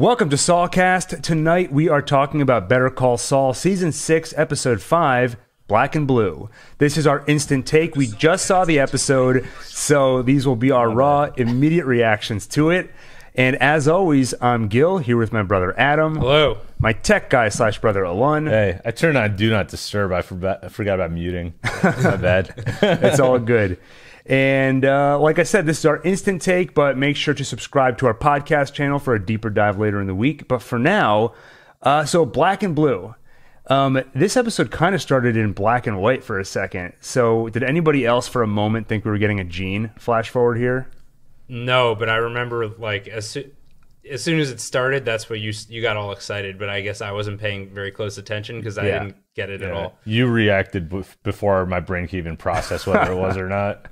Welcome to Saulcast. Tonight we are talking about Better Call Saul, Season 6, Episode 5, Black and Blue. This is our instant take. We just saw the episode, so these will be our raw, immediate reactions to it. And as always, I'm Gil, here with my brother Adam. Hello. My tech guy / brother Alon. Hey, I turned on Do Not Disturb. I forgot about muting. My bad. It's all good. And like I said, this is our instant take, but make sure to subscribe to our podcast channel for a deeper dive later in the week. But for now, so Black and Blue. This episode kind of started in black and white for a second. So did anybody else for a moment think we were getting a Gene flash forward here? No, but I remember like as soon as it started, that's what you got all excited. But I guess I wasn't paying very close attention because I didn't get it at all. You reacted before my brain could even process whether it was or not.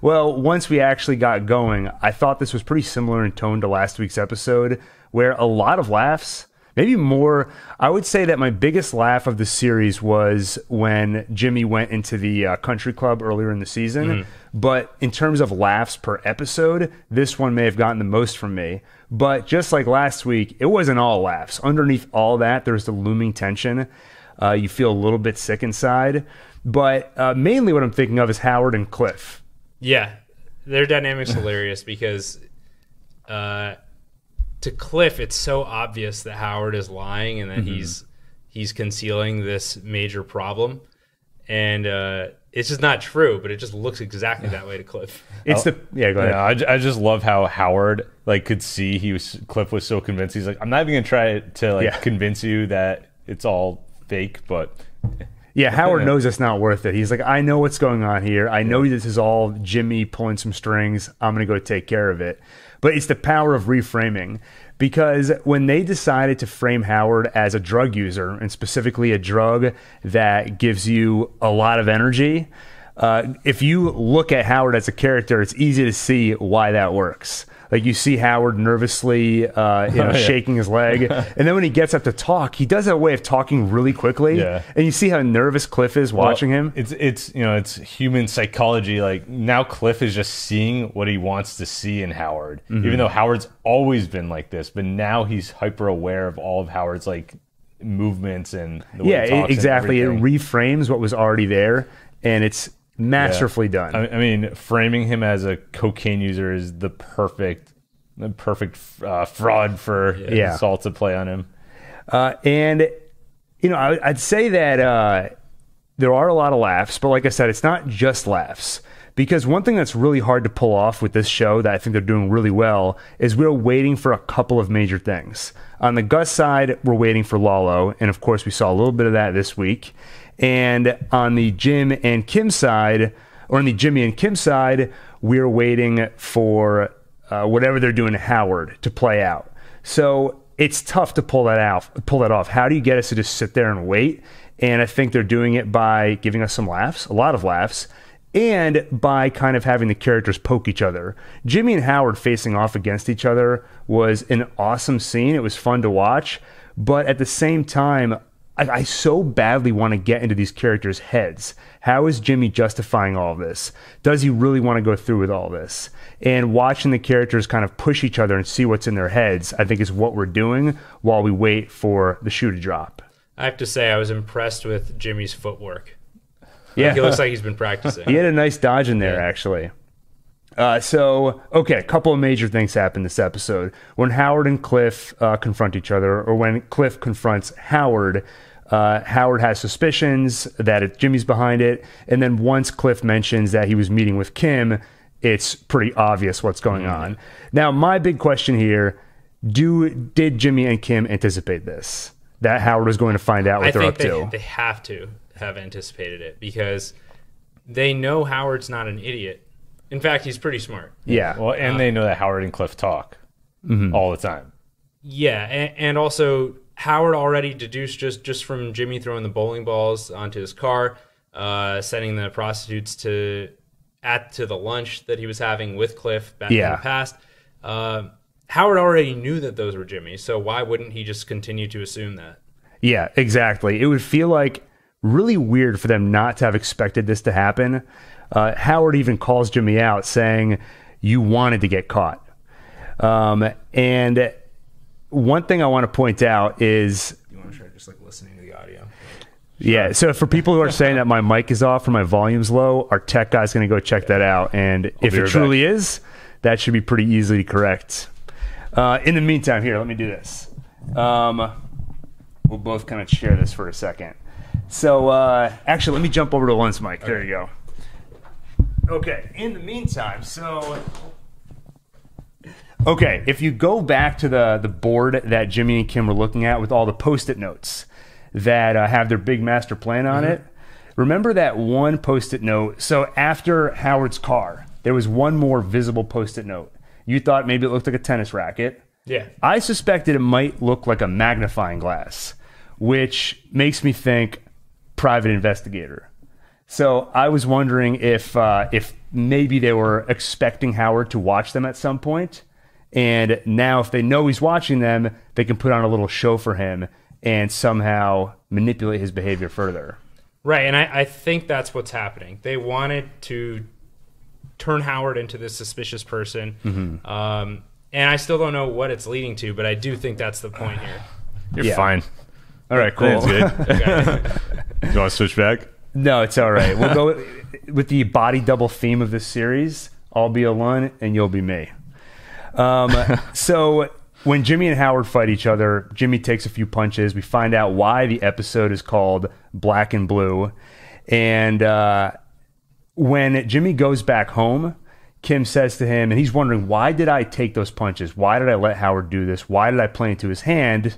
Well, once we actually got going, I thought this was pretty similar in tone to last week's episode, where a lot of laughs, maybe more. I would say that my biggest laugh of the series was when Jimmy went into the country club earlier in the season. But in terms of laughs per episode, this one may have gotten the most from me. But just like last week, it wasn't all laughs. Underneath all that, there's the looming tension. You feel a little bit sick inside. But mainly what I'm thinking of is Howard and Cliff. Yeah, their dynamic's hilarious because to Cliff, it's so obvious that Howard is lying and that he's concealing this major problem, and it's just not true. But it just looks exactly that way to Cliff. Go ahead. I just love how Howard could see Cliff was so convinced. He's like, I'm not even gonna try to convince you that it's all fake, but. Yeah, Howard knows it's not worth it. He's like, I know what's going on here. I know this is all Jimmy pulling some strings. I'm going to go take care of it. But it's the power of reframing. Because when they decided to frame Howard as a drug user, and specifically a drug that gives you a lot of energy, if you look at Howard as a character, it's easy to see why that works. Like you see Howard nervously, shaking his leg, and then when he gets up to talk, he does have a way of talking really quickly. Yeah. And you see how nervous Cliff is watching him. It's human psychology. Like now, Cliff is just seeing what he wants to see in Howard, even though Howard's always been like this. But now he's hyper aware of all of Howard's movements and the way he talks exactly. It and reframes what was already there, and it's masterfully done. I mean, framing him as a cocaine user is the perfect fraud for Saul to play on him. And I'd say that there are a lot of laughs, but like I said, it's not just laughs. Because one thing that's really hard to pull off with this show that I think they're doing really well is we're waiting for a couple of major things. On the Gus side, we're waiting for Lalo, and of course we saw a little bit of that this week. And on the Jimmy and Kim side, we're waiting for whatever they're doing to Howard to play out. So it's tough to pull that off. How do you get us to just sit there and wait? And I think they're doing it by giving us some laughs, a lot of laughs, and by kind of having the characters poke each other. Jimmy and Howard facing off against each other was an awesome scene. It was fun to watch. But at the same time, I so badly want to get into these characters' heads. How is Jimmy justifying all this? Does he really want to go through with all this? And watching the characters kind of push each other and see what's in their heads, I think is what we're doing while we wait for the shoe to drop. I have to say I was impressed with Jimmy's footwork. Yeah, it looks like he's been practicing. He had a nice dodge in there, actually. A couple of major things happened this episode. When Howard and Cliff confront each other, or when Cliff confronts Howard, Howard has suspicions that Jimmy's behind it. And then once Cliff mentions that he was meeting with Kim, it's pretty obvious what's going on. Now, my big question here, did Jimmy and Kim anticipate this? That Howard was going to find out what they're up to? They have to have anticipated it because they know Howard's not an idiot. In fact, he's pretty smart. Yeah. Well, and they know that Howard and Cliff talk all the time. Yeah, and also Howard already deduced just from Jimmy throwing the bowling balls onto his car, sending the prostitutes to the lunch that he was having with Cliff back in the past. Howard already knew that those were Jimmy, so why wouldn't he just continue to assume that? Yeah, exactly. It would feel like really weird for them not to have expected this to happen. Howard even calls Jimmy out saying, you wanted to get caught. And one thing I want to point out is, You want to try just like listening to the audio? yeah. So for people who are saying that my mic is off or my volume's low, our tech guy's going to go check that out. And if it truly is, that should be pretty easily correct. In the meantime, here, let me do this. We'll both kind of share this for a second. So actually, let me jump over to Alon's mic. There you go. Okay. In the meantime, okay, if you go back to the board that Jimmy and Kim were looking at with all the Post-it notes that have their big master plan on it, remember that one Post-it note? So after Howard's car, there was one more visible Post-it note. You thought maybe it looked like a tennis racket. Yeah. I suspected it might look like a magnifying glass, which makes me think private investigator. So I was wondering if maybe they were expecting Howard to watch them at some point. And now if they know he's watching them, they can put on a little show for him and somehow manipulate his behavior further. Right, and I think that's what's happening. They wanted to turn Howard into this suspicious person. And I still don't know what it's leading to, but I do think that's the point here. You're fine. All right, cool. That's good. Do you want to switch back? No, it's all right. We'll go with the body double theme of this series. I'll be Alon and you'll be me. So when Jimmy and Howard fight each other, Jimmy takes a few punches. We find out why the episode is called Black and Blue. And when Jimmy goes back home, Kim says to him, and he's wondering, why did I take those punches? Why did I let Howard do this? Why did I play into his hand?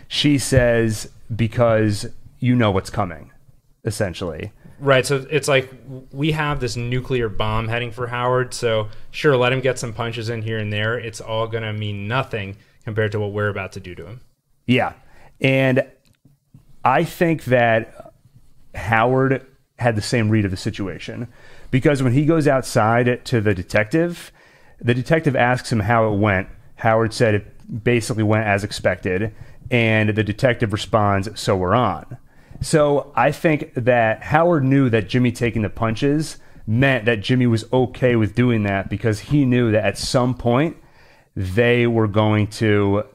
She says, because you know what's coming, essentially. Right, so it's like we have this nuclear bomb heading for Howard, so sure, let him get some punches in here and there. It's all going to mean nothing compared to what we're about to do to him. Yeah, and I think that Howard had the same read of the situation, because when he goes outside to the detective asks him how it went. Howard said it basically went as expected, and the detective responds, so we're on. So I think that Howard knew that Jimmy taking the punches meant that Jimmy was okay with doing that, because he knew that at some point they were going to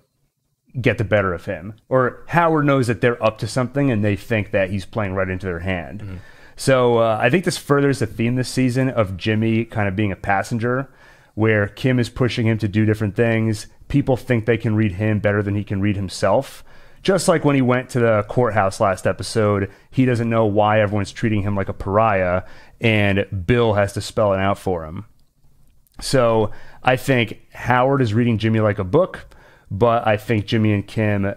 get the better of him. Or Howard knows that they're up to something and they think that he's playing right into their hand. So I think this furthers the theme this season of Jimmy kind of being a passenger, where Kim is pushing him to do different things. People think they can read him better than he can read himself. Just like when he went to the courthouse last episode, he doesn't know why everyone's treating him like a pariah, and Bill has to spell it out for him. So I think Howard is reading Jimmy like a book, but I think Jimmy and Kim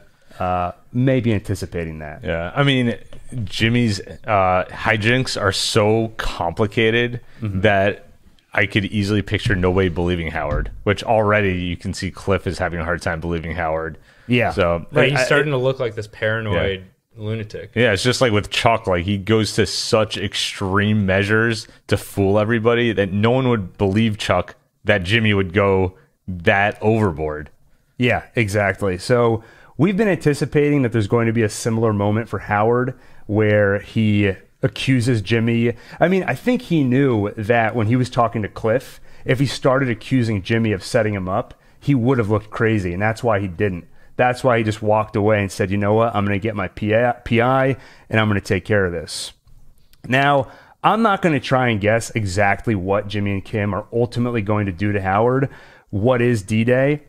may be anticipating that. Yeah, I mean, Jimmy's hijinks are so complicated that I could easily picture nobody believing Howard, which already you can see Cliff is having a hard time believing Howard. Yeah. So right, he's starting to look like this paranoid lunatic. Yeah, it's just like with Chuck, like he goes to such extreme measures to fool everybody that no one would believe Chuck that Jimmy would go that overboard. Yeah, exactly. So we've been anticipating that there's going to be a similar moment for Howard where he accuses Jimmy. I mean, I think he knew that when he was talking to Cliff, if he started accusing Jimmy of setting him up, he would have looked crazy, and that's why he didn't. That's why he just walked away and said, you know what, I'm going to get my PI and I'm going to take care of this. Now, I'm not going to try and guess exactly what Jimmy and Kim are ultimately going to do to Howard. What is D-Day?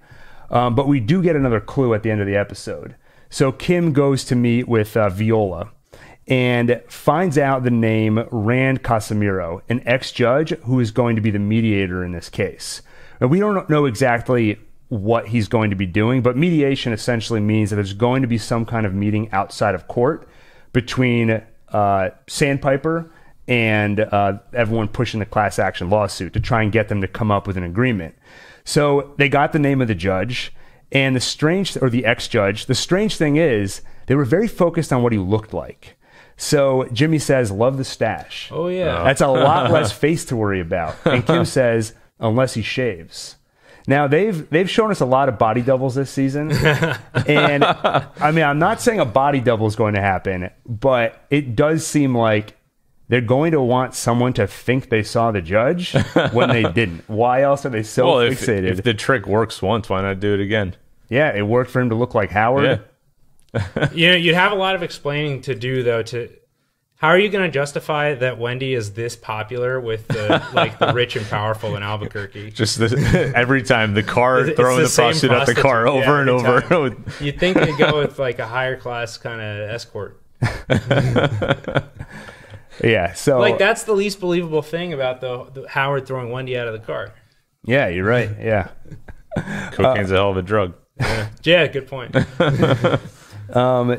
But we do get another clue at the end of the episode. So Kim goes to meet with Viola and finds out the name Rand Casimiro, an ex-judge who is going to be the mediator in this case. Now, we don't know exactly what he's going to be doing, but mediation essentially means that there's going to be some kind of meeting outside of court between Sandpiper and everyone pushing the class action lawsuit to try and get them to come up with an agreement. So they got the name of the judge and the ex-judge. The strange thing is they were very focused on what he looked like. So Jimmy says, love the stash. Oh, yeah. That's a lot less face to worry about. And Kim says, unless he shaves. Now, they've shown us a lot of body doubles this season. And, I mean, I'm not saying a body double is going to happen, but it does seem like they're going to want someone to think they saw the judge when they didn't. Why else are they so fixated? If the trick works once, why not do it again? Yeah, it worked for him to look like Howard. Yeah. You'd have a lot of explaining to do, though. How are you going to justify that Wendy is this popular with the rich and powerful in Albuquerque? Just every time the car throwing the prostitute at the car over and over. You'd think they'd go with like a higher class kind of escort. Yeah, so like that's the least believable thing about the Howard throwing Wendy out of the car. Yeah, you're right. Yeah, cocaine's a hell of a drug. Yeah, good point.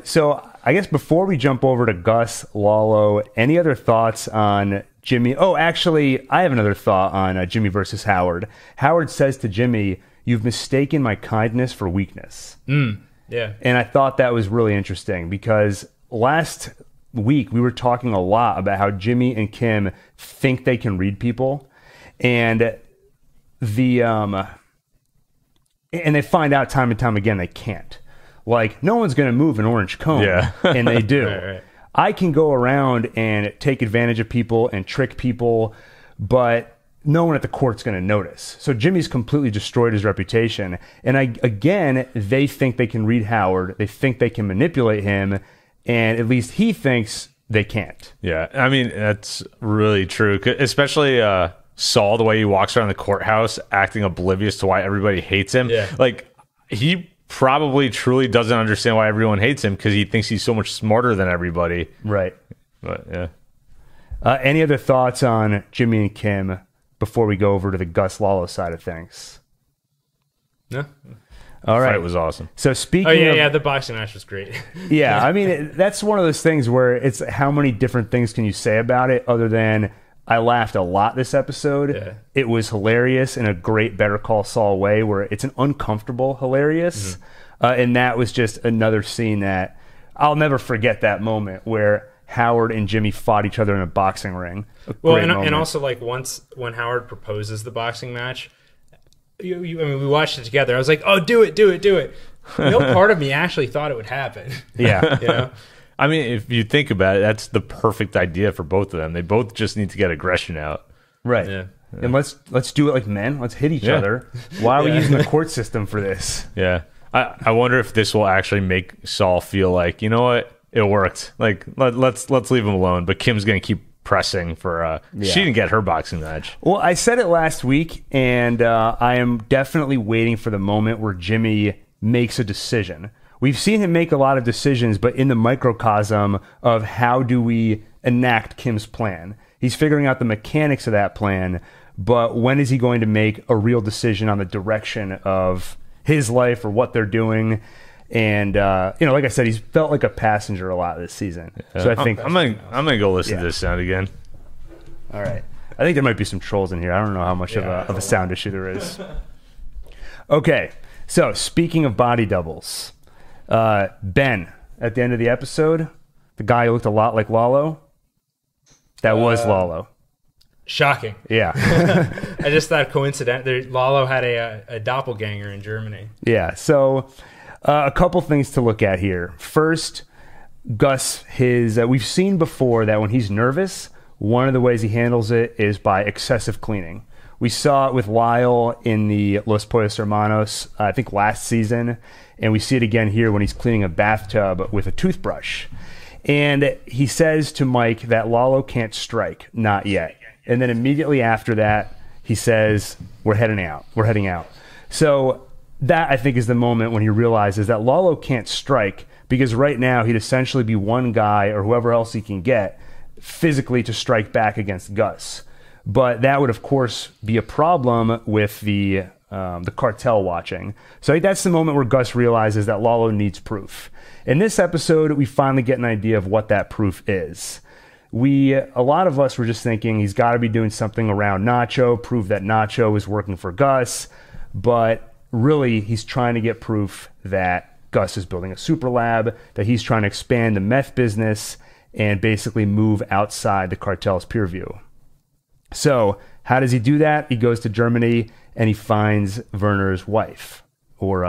So I guess before we jump over to Gus, Lalo, any other thoughts on Jimmy? Oh, actually, I have another thought on Jimmy versus Howard. Howard says to Jimmy, "You've mistaken my kindness for weakness." Yeah. And I thought that was really interesting because last week we were talking a lot about how Jimmy and Kim think they can read people, and and they find out time and time again they can't. Like, no one's going to move an orange cone, and they do. Right. I can go around and take advantage of people and trick people, but no one at the court's going to notice. So Jimmy's completely destroyed his reputation. And again, they think they can read Howard. They think they can manipulate him, and at least he thinks they can't. Yeah, I mean, that's really true, especially Saul, the way he walks around the courthouse acting oblivious to why everybody hates him. Yeah. Like, he probably truly doesn't understand why everyone hates him because he thinks he's so much smarter than everybody. Right. But yeah. Any other thoughts on Jimmy and Kim before we go over to the Gus Lalo side of things? No. All right. Fight was awesome. So speaking of, the boxing match was great. Yeah, I mean, that's one of those things where it's how many different things can you say about it other than I laughed a lot this episode. Yeah. It was hilarious in a great Better Call Saul way where it's an uncomfortable hilarious. And that was just another scene that I'll never forget, that moment where Howard and Jimmy fought each other in a boxing ring. And also, like, once when Howard proposes the boxing match, I mean, we watched it together. I was like, oh, do it. No part of me actually thought it would happen. Yeah. You know? I mean, if you think about it, that's the perfect idea for both of them. They both just need to get aggression out. Right. Yeah. And let's do it like men. Let's hit each other. Why are we using the court system for this? Yeah. I wonder if this will actually make Saul feel like, you know what, it worked. Like, let's leave him alone. But Kim's going to keep pressing for she didn't get her boxing match. Well, I said it last week, and I am definitely waiting for the moment where Jimmy makes a decision. We've seen him make a lot of decisions, but in the microcosm of how do we enact Kim's plan. He's figuring out the mechanics of that plan, but when is he going to make a real decision on the direction of his life or what they're doing? And like I said, he's felt like a passenger a lot this season. So I think I'm gonna go listen to this sound again. All right, I think there might be some trolls in here. I don't know how much of a sound issue there is. Okay, so speaking of body doubles, Ben at the end of the episode, the guy who looked a lot like Lalo, that was Lalo. Shocking. Yeah. I just thought coincidentally Lalo had a doppelganger in Germany. Yeah, so a couple things to look at here. First, Gus, we've seen before that when he's nervous, one of the ways he handles it is by excessive cleaning. We saw it with Lyle in the Los Pollos Hermanos, I think last season, and we see it again here when he's cleaning a bathtub with a toothbrush. And he says to Mike that Lalo can't strike, not yet. And then immediately after that, he says, we're heading out. So that, I think, is the moment when he realizes that Lalo can't strike, because right now he'd essentially be one guy or whoever else he can get physically to strike back against Gus. But that would, of course, be a problem with the cartel watching. So I think that's the moment where Gus realizes that Lalo needs proof. In this episode, we finally get an idea of what that proof is. A lot of us were just thinking he's got to be doing something around Nacho, prove that Nacho is working for Gus. But really, he's trying to get proof that Gus is building a super lab, that he's trying to expand the meth business and basically move outside the cartel's peer view. So how does he do that? He goes to Germany and he finds Werner's wife, or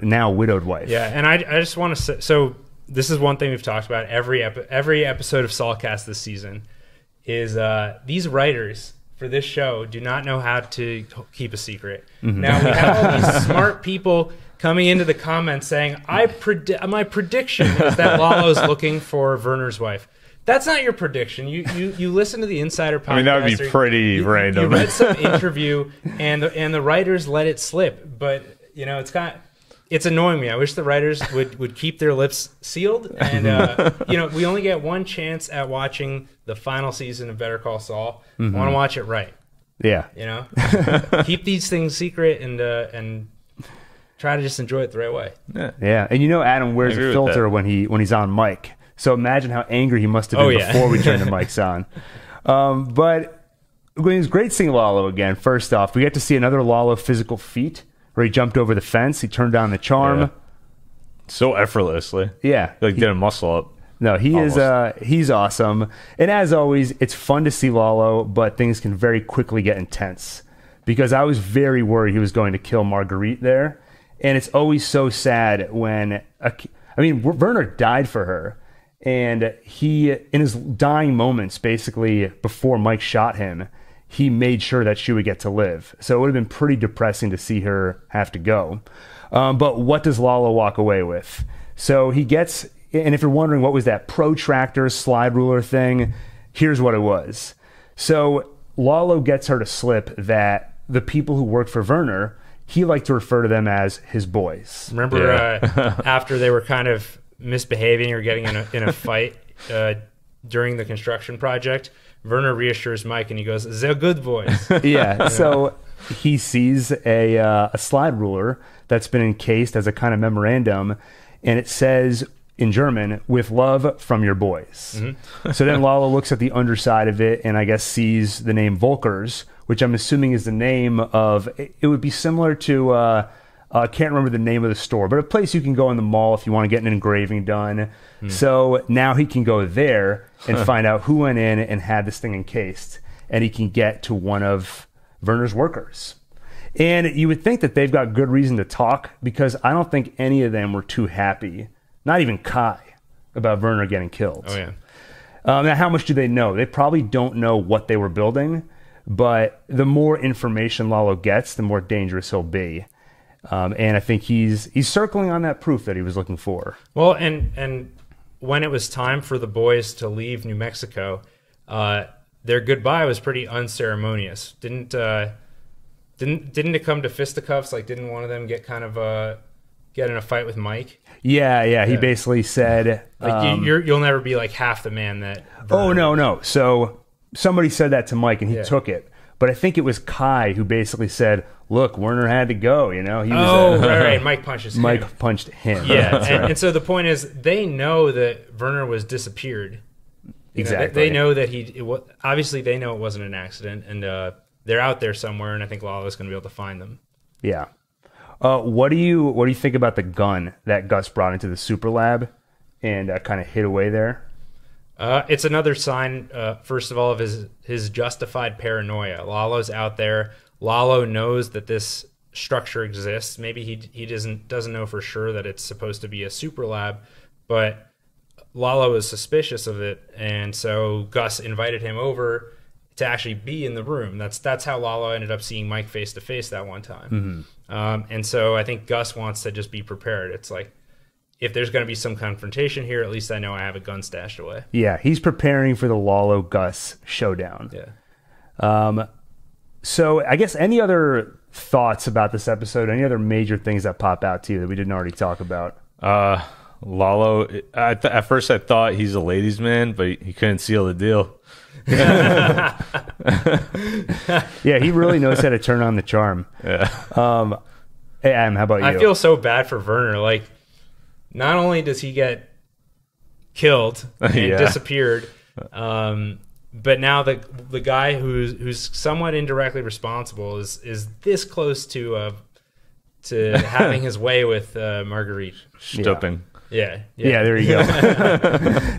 now widowed wife. Yeah, and I just want to say, so this is one thing we've talked about every episode of Saulcast this season, is these writers for this show do not know how to keep a secret. Mm-hmm. Now, we have all these smart people coming into the comments saying, my prediction is that Lalo's looking for Werner's wife. That's not your prediction. You listen to the Insider podcast. I mean, that would be pretty random. You read some interview, and the writers let it slip. But it's annoying me. I wish the writers would keep their lips sealed. And we only get one chance at watching the final season of Better Call Saul. Mm-hmm. I want to watch it right. Yeah. Keep these things secret and try to just enjoy it the right way. Yeah. And Adam wears a filter when he's on mic. So imagine how angry he must have been before we turned the mics on. But it was great seeing Lalo again. First off, we get to see another Lalo physical feat where he jumped over the fence. He turned down the charm. Yeah. So effortlessly. Yeah. Did a muscle up. No, he's awesome. And as always, it's fun to see Lalo, but things can very quickly get intense. Because I was very worried he was going to kill Marguerite there. And it's always so sad when... Werner died for her. And he, in his dying moments, basically, before Mike shot him, he made sure that she would get to live. So it would have been pretty depressing to see her have to go. But what does Lalo walk away with? So he gets, and if you're wondering what was that protractor slide ruler thing, here's what it was. So Lalo gets her to slip that the people who worked for Werner, he liked to refer to them as his boys. Remember after they were kind of misbehaving or getting in a fight during the construction project, Werner reassures Mike and he goes, "They're good boys." Yeah. So he sees a slide ruler that's been encased as a kind of memorandum, and it says in German, "With love from your boys." Mm-hmm. So then Lalo looks at the underside of it and I guess sees the name Volkers, which I'm assuming is the name of, it would be similar to I can't remember the name of the store, but a place you can go in the mall if you want to get an engraving done. So now he can go there and find out who went in and had this thing encased, and he can get to one of Werner's workers. And you would think that they've got good reason to talk, because I don't think any of them were too happy, not even Kai, about Werner getting killed. Oh, yeah. Now, how much do they know? They probably don't know what they were building, but the more information Lalo gets, the more dangerous he'll be. And I think he's circling on that proof that he was looking for. Well, and when it was time for the boys to leave New Mexico, their goodbye was pretty unceremonious. Didn't it come to fisticuffs? Like, didn't one of them get in a fight with Mike? Yeah. He basically said, like, you'll never be like half the man that. Oh, no. So somebody said that to Mike, and he took it. But I think it was Kai who basically said, "Look, Werner had to go." He was right. Mike punches him. Mike punched him. Yeah, and so the point is, they know that Werner was disappeared. Exactly. They know that obviously they know it wasn't an accident, and they're out there somewhere. And I think Lalo's going to be able to find them. Yeah. What do you think about the gun that Gus brought into the super lab and kind of hid away there? It's another sign, first of all, of his justified paranoia. Lalo's out there. Lalo knows that this structure exists. Maybe he doesn't know for sure that it's supposed to be a super lab, but Lalo is suspicious of it, and so Gus invited him over to actually be in the room. That's how Lalo ended up seeing Mike face to face that one time. Mm-hmm. And so I think Gus wants to just be prepared. It's like, if there's going to be some confrontation here, at least I know I have a gun stashed away. Yeah, he's preparing for the Lalo-Gus showdown. Yeah. So I guess any other thoughts about this episode? Any other major things that pop out to you that we didn't already talk about? Lalo, at first I thought he's a ladies' man, but he couldn't seal the deal. Yeah, he really knows how to turn on the charm. Yeah. Hey, Adam, how about you? I feel so bad for Werner. Like, not only does he get killed and disappeared, but now the guy who's somewhat indirectly responsible is this close to having his way with Marguerite. Stupping. Yeah, there you go.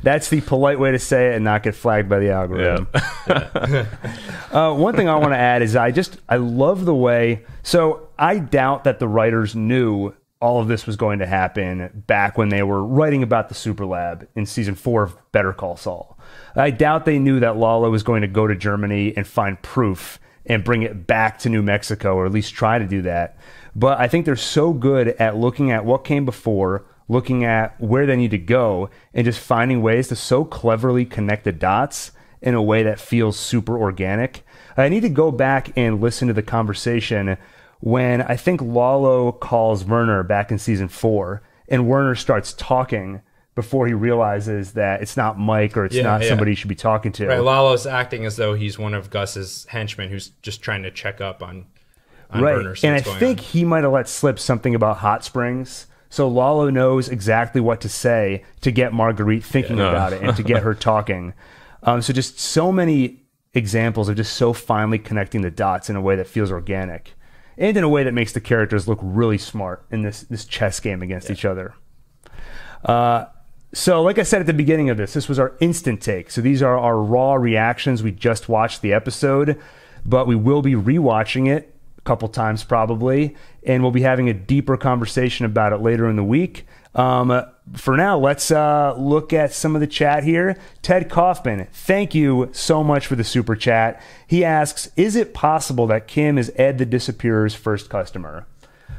That's the polite way to say it and not get flagged by the algorithm. Yeah. One thing I want to add is I love the way. So I doubt that the writers knew all of this was going to happen back when they were writing about the Super Lab in season 4 of Better Call Saul. I doubt they knew that Lalo was going to go to Germany and find proof and bring it back to New Mexico, or at least try to do that. But I think they're so good at looking at what came before, looking at where they need to go, and just finding ways to so cleverly connect the dots in a way that feels super organic. I need to go back and listen to the conversation when I think Lalo calls Werner back in season 4, and Werner starts talking before he realizes that it's not Mike or it's not somebody he should be talking to. Right, Lalo's acting as though he's one of Gus's henchmen who's just trying to check up on right. Werner. And I think he might have let slip something about hot springs. So Lalo knows exactly what to say to get Marguerite thinking about it and to get her talking. So just so many examples of just so finely connecting the dots in a way that feels organic and in a way that makes the characters look really smart in this chess game against each other. So like I said at the beginning of this was our instant take. So these are our raw reactions. We just watched the episode, but we will be rewatching it a couple times probably, and we'll be having a deeper conversation about it later in the week. For now, let's look at some of the chat here. Ted Kaufman, thank you so much for the super chat. He asks, is it possible that Kim is Ed the Disappearer's first customer?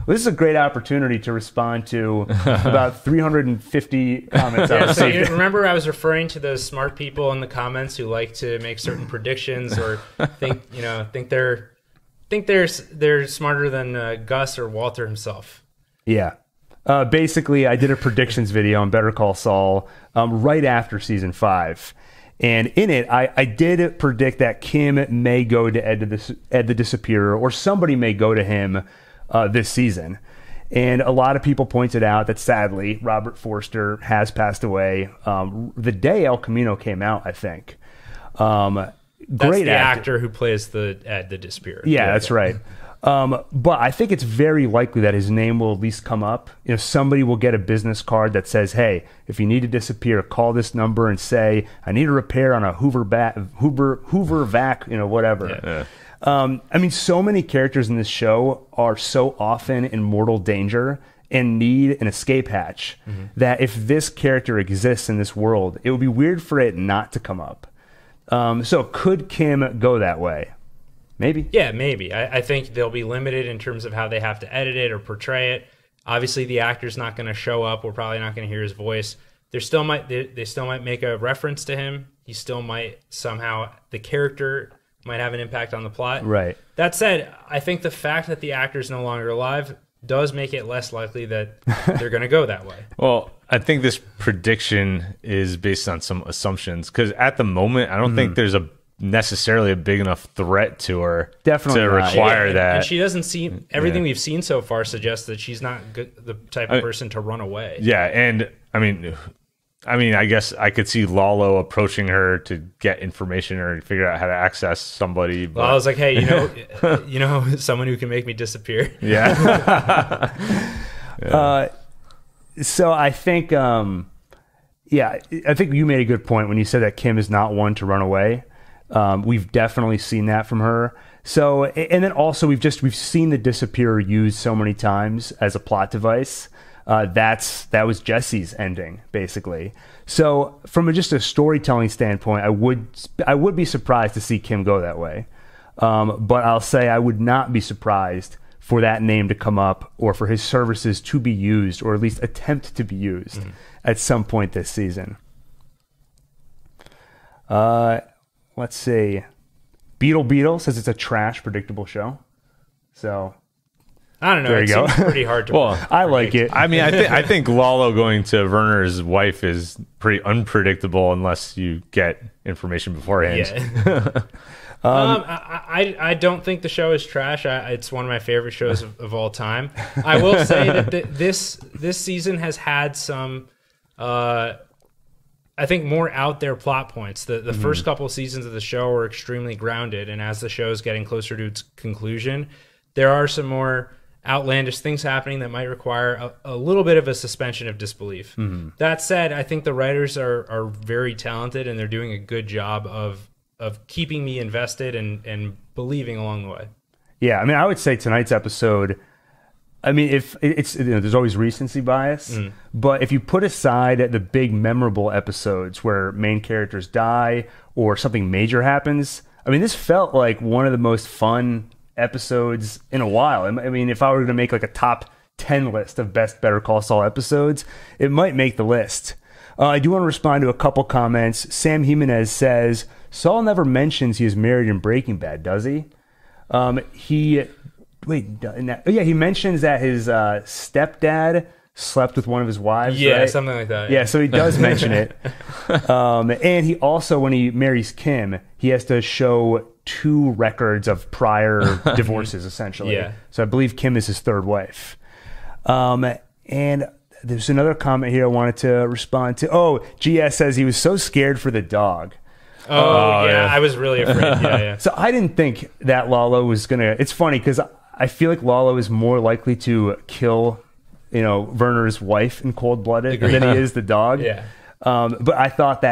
Well, this is a great opportunity to respond to about 350 comments. So you remember I was referring to those smart people in the comments who like to make certain predictions or think they're smarter than Gus or Walter himself. Yeah. Basically, I did a predictions video on Better Call Saul right after season 5. And in it, I did predict that Kim may go to Ed the Disappearer, or somebody may go to him this season. And a lot of people pointed out that sadly, Robert Forster has passed away the day El Camino came out, I think. That's the actor who plays Ed the Disappearer. Yeah, that's right. But I think it's very likely that his name will at least come up. Somebody will get a business card that says, hey, if you need to disappear, call this number and say, I need a repair on a Hoover vac, whatever. Yeah. I mean, so many characters in this show are so often in mortal danger and need an escape hatch that if this character exists in this world, it would be weird for it not to come up. So could Kim go that way? Maybe. Yeah, maybe. I think they'll be limited in terms of how they have to edit it or portray it. Obviously, the actor's not going to show up. We're probably not going to hear his voice. They still might make a reference to him. He still might somehow, the character might have an impact on the plot. Right. That said, I think the fact that the actor's no longer alive does make it less likely that they're going to go that way. Well, I think this prediction is based on some assumptions, because at the moment, I don't think there's necessarily a big enough threat to her Definitely to not. require that. And she doesn't seem, everything we've seen so far suggests that she's not the type of person to run away. Yeah, and I mean, I guess I could see Lalo approaching her to get information or figure out how to access somebody. But I was like, hey, you know, someone who can make me disappear. Yeah. So I think, I think you made a good point when you said that Kim is not one to run away. We've definitely seen that from her. So, and then also we've seen the disappearer used so many times as a plot device. That was Jesse's ending, basically. So from just a storytelling standpoint, I would be surprised to see Kim go that way. But I'll say I would not be surprised for that name to come up or for his services to be used, or at least attempt to be used at some point this season. Let's see. Beetle says it's a trash, predictable show. So I don't know. It seems pretty hard to. Well, I like it. I mean, I think Lalo going to Werner's wife is pretty unpredictable unless you get information beforehand. Yeah. I don't think the show is trash. It's one of my favorite shows of all time. I will say that this season has had some, I think, more out there plot points. The first couple of seasons of the show are extremely grounded, and as the show is getting closer to its conclusion, there are some more outlandish things happening that might require a little bit of a suspension of disbelief. That said, I think the writers are very talented, and they're doing a good job of keeping me invested and believing along the way. Yeah, I mean, I would say tonight's episode, I mean, if it's there's always recency bias, but if you put aside the big memorable episodes where main characters die or something major happens, I mean, this felt like one of the most fun episodes in a while. I mean, if I were going to make like a top 10 list of best Better Call Saul episodes, it might make the list. I do want to respond to a couple comments. Sam Jimenez says, Saul never mentions he is married in Breaking Bad, does he? He mentions that his stepdad slept with one of his wives. Yeah, right? something like that. Yeah, so he does mention it. And he also, when he marries Kim, he has to show 2 records of prior divorces, essentially. Yeah. So I believe Kim is his 3rd wife. And there's another comment here I wanted to respond to. Oh, GS says he was so scared for the dog. Oh, yeah, I was really afraid. Yeah. So I didn't think that Lalo was going to... It's funny because I feel like Lalo is more likely to kill, Werner's wife in cold-blooded than he is the dog. Yeah. But I thought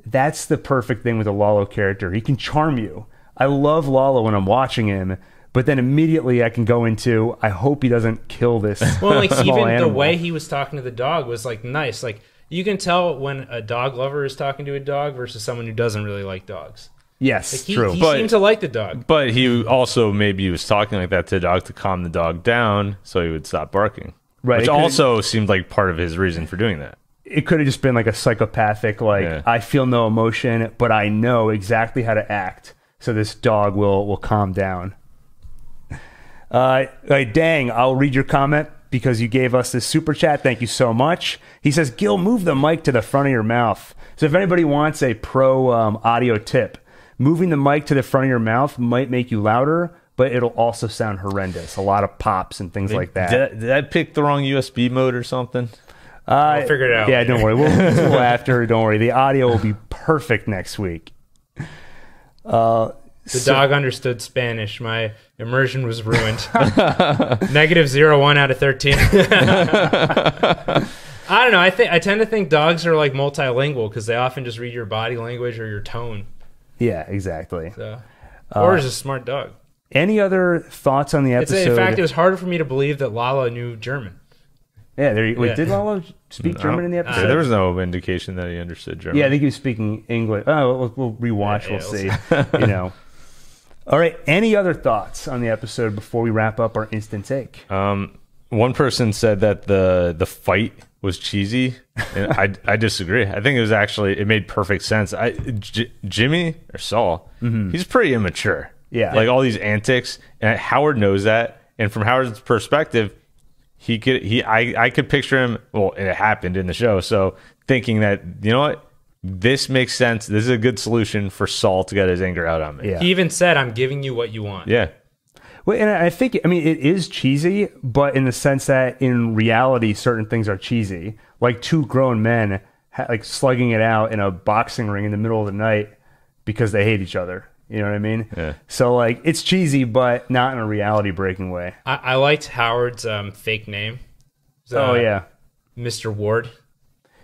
that's the perfect thing with the Lalo character. He can charm you. I love Lalo when I'm watching him, but then immediately I can go into, I hope he doesn't kill this Well, like small even animal. the way he was talking to the dog was like nice. Like you can tell when a dog lover is talking to a dog versus someone who doesn't really like dogs. Yes, Like, true. He seemed to like the dog. But he also maybe was talking like that to the dog to calm the dog down so he would stop barking. Right, Which it could've- also seemed like part of his reason for doing that. It could have just been like a psychopathic, I feel no emotion, but I know exactly how to act, so this dog will calm down. Dang, I'll read your comment because you gave us this super chat. Thank you so much. He says, Gil, move the mic to the front of your mouth. So if anybody wants a pro audio tip, moving the mic to the front of your mouth might make you louder, but it'll also sound horrendous. A lot of pops and things like that. Did I pick the wrong USB mode or something? We'll figure it out. Yeah, don't worry. We'll after. Don't worry. The audio will be perfect next week. The dog understood Spanish. My immersion was ruined. -0.1 out of 13. I don't know. I tend to think dogs are like multilingual because they often just read your body language or your tone. Yeah, exactly. So, or is a smart dog. Any other thoughts on the episode? In fact, it was harder for me to believe that Lala knew German. Yeah, wait, Yeah. did Lalo speak German in the episode? There was no indication that he understood German. Yeah, I think he was speaking English. Oh, we'll rewatch. We'll see. All right. Any other thoughts on the episode before we wrap up our instant take? One person said that the fight was cheesy, and I disagree. I think it made perfect sense. Jimmy or Saul, he's pretty immature. Yeah. Like all these antics, and Howard knows that. And from Howard's perspective, I could picture him. Well, and it happened in the show. So thinking that, you know what, this makes sense. This is a good solution for Saul to get his anger out on me. Yeah. He even said, "I'm giving you what you want." Yeah. Well, and I think, it is cheesy, but in the sense that in reality, certain things are cheesy. Like 2 grown men like slugging it out in a boxing ring in the middle of the night because they hate each other. You know what I mean? Yeah. So, like, it's cheesy, but not in a reality-breaking way. I liked Howard's fake name. Oh, yeah. Mr. Ward.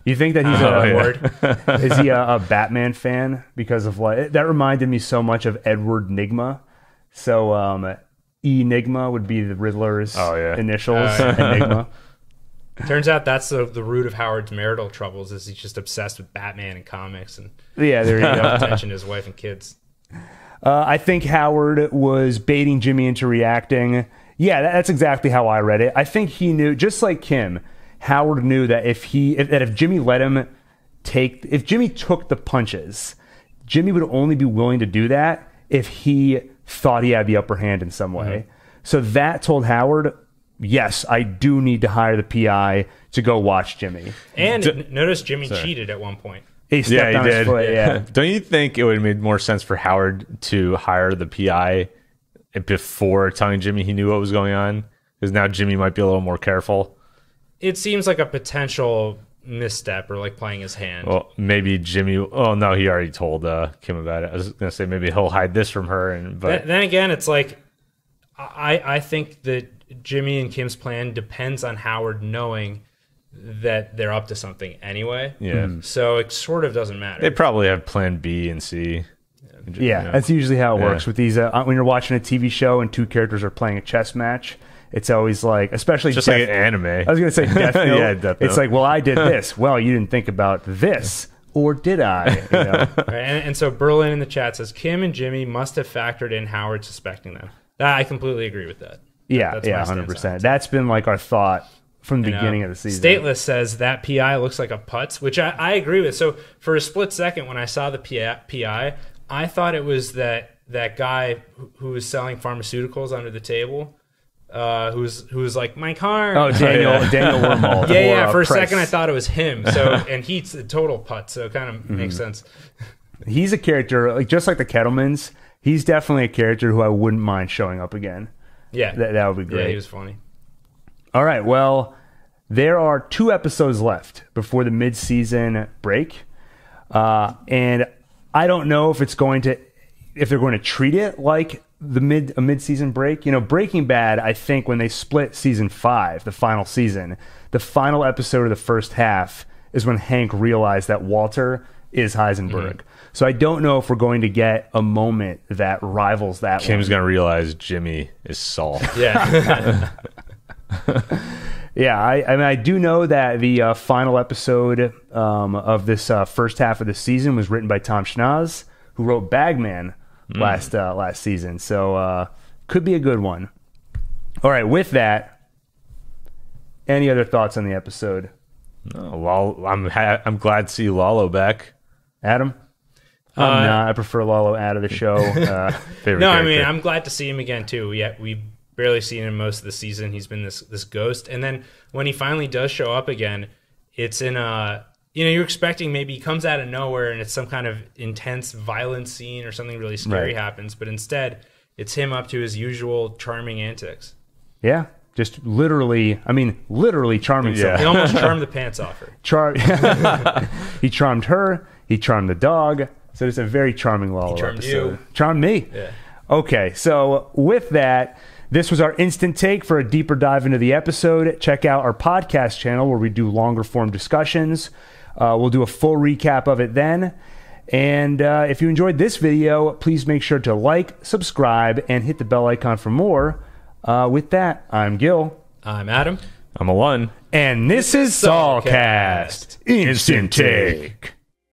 You think that he's Ward. is he a Batman fan? Because of what? That reminded me so much of Edward Nygma. So, Enigma would be the Riddler's initials. Enigma. Turns out that's the root of Howard's marital troubles is he's just obsessed with Batman and comics and Yeah, there you go. attention to his wife and kids. I think Howard was baiting Jimmy into reacting. Yeah, that's exactly how I read it. I think he knew, just like Kim, Howard knew that if Jimmy let him if Jimmy took the punches, Jimmy would only be willing to do that if he thought he had the upper hand in some way. Mm-hmm. So that told Howard, yes, I do need to hire the PI to go watch Jimmy. And notice Jimmy cheated at one point. He stepped on his foot, yeah. Don't you think it would have made more sense for Howard to hire the PI before telling Jimmy he knew what was going on? Because now Jimmy might be a little more careful. It seems like a potential misstep or like playing his hand. Well, maybe Jimmy... Oh, no, he already told Kim about it. I was going to say maybe he'll hide this from her. But then again, it's like... I think that Jimmy and Kim's plan depends on Howard knowing that they're up to something anyway. Yeah. So it sort of doesn't matter. They probably have plan B and C. Yeah, that's usually how it works with these. When you're watching a TV show and 2 characters are playing a chess match, it's always like, especially just like an anime. I was going to say Death Note. Yeah, Death Note. It's like, well, I did this. Well, you didn't think about this. Or did I? You know? Right, and so Berlin in the chat says, Kim and Jimmy must have factored in Howard suspecting them. I completely agree with that. Yeah, That's my stance 100%. That's been like our thought from the beginning of the season. Stateless says that PI looks like a putz, which I agree with. So for a split second when I saw the PI, I thought it was that guy who was selling pharmaceuticals under the table. Who was like my car? Oh, Daniel Wormald. Yeah. For a second, I thought it was him. So, and he's a total putt. So it kind of makes sense. He's a character like just like the Kettlemans. He's definitely a character who I wouldn't mind showing up again. Yeah, that would be great. Yeah, he was funny. All right. Well, there are 2 episodes left before the mid-season break, and I don't know if they're going to treat it like a mid-season break. You know, Breaking Bad, I think when they split season 5, the final season, the final episode of the first half is when Hank realized that Walter is Heisenberg. So I don't know if we're going to get a moment that rivals that. Kim's going to realize Jimmy is Saul. Yeah. Yeah, I mean, I do know that the final episode of this first half of the season was written by Tom Schnaz, who wrote Bagman last season. So could be a good one. All right, with that, any other thoughts on the episode? Oh, well, I'm glad to see Lalo back. Adam? I'm not. I prefer Lalo out of the show. Favorite No, character. I mean, I'm glad to see him again too. Yeah, we barely seen him most of the season. He's been this ghost, and then when he finally does show up again, it's in you're expecting maybe he comes out of nowhere and it's some kind of intense violent scene or something really scary happens, but instead it's him up to his usual charming antics. Yeah, just literally charming. Yeah. He almost charmed the pants off her. He charmed her. He charmed the dog. So it's a very charming Lalo charmed episode. you. Charmed me. Yeah. Okay, so with that, this was our instant take. For a deeper dive into the episode, check out our podcast channel where we do longer form discussions. We'll do a full recap of it then. And if you enjoyed this video, please make sure to like, subscribe, and hit the bell icon for more. With that, I'm Gil. I'm Adam. I'm Alon. And this is Saulcast. Instant Take.